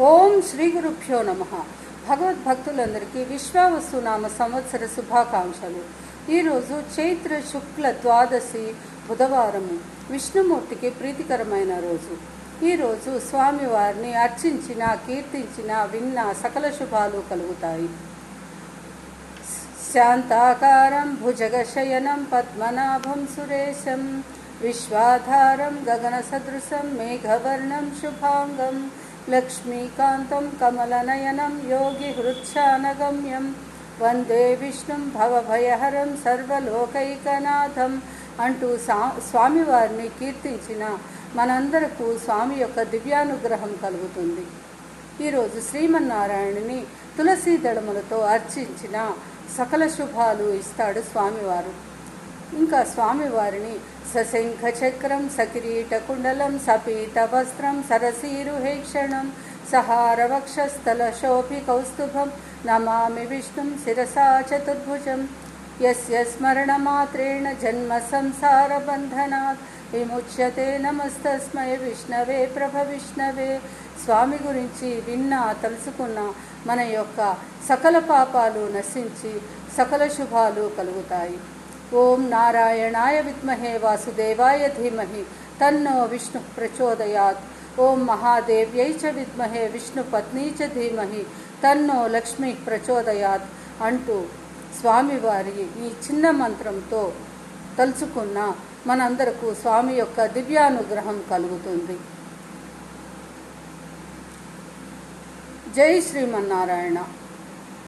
ఓం శ్రీ గురుభ్యో నమః. భగవద్భక్తులందరికీ విశ్వావసునామ సంవత్సర శుభాకాంక్షలు. ఈరోజు చైత్ర శుక్ల ద్వాదశి బుధవారము, విష్ణుమూర్తికి ప్రీతికరమైన రోజు. ఈరోజు స్వామివారిని అర్చించిన, కీర్తించిన, విన్న సకల శుభాలు కలుగుతాయి. శాంతాకారం భుజగశయనం పద్మనాభం సురేశం విశ్వాధారం గగన సదృశం మేఘవర్ణం శుభాంగం లక్ష్మీకాంతం కమలనయనం యోగి హృచ్ఛానగమ్యం వందే విష్ణుం భవభయహరం సర్వలోకైకనాథం అంటూ స్వామివారిని కీర్తించిన మనందరకు స్వామి యొక్క దివ్యానుగ్రహం కలుగుతుంది. ఈరోజు శ్రీమన్నారాయణుని తులసీ దళములతో అర్చించిన సకల శుభాలు ఇస్తాడు స్వామివారు. ఇంకా స్వామివారిని సశంఖ చక్రం సకిరీట కుండలం సపీత వస్త్రం సరసీరుహేక్షణం సహారవక్షస్థల శోభి కౌస్తుభం నమామి విష్ణుం శిరసా చతుర్భుజం యస్య స్మరణమాత్రేణ జన్మ సంసార బంధనాత్ విముచ్యతే నమస్తస్మై విష్ణవే ప్రభ విష్ణవే. స్వామి గురించి విన్నా, తలుసుకున్న మన యొక్క సకల పాపాలు నశించి సకల శుభాలు కలుగుతాయి. ఓం నారాయణాయ విద్మహే వాసుదేవాయ ధీమహి తన్నో విష్ణు ప్రచోదయాత్. ఓం మహాదేవ్యై చ విద్మహే విష్ణుపత్నీ చ ధీమహి తన్నో లక్ష్మీ ప్రచోదయాత్ అంటూ స్వామివారి ఈ చిన్న మంత్రంతో తలుచుకున్న మనందరకు స్వామి యొక్క దివ్యానుగ్రహం కలుగుతుంది. జై శ్రీమన్నారాయణ.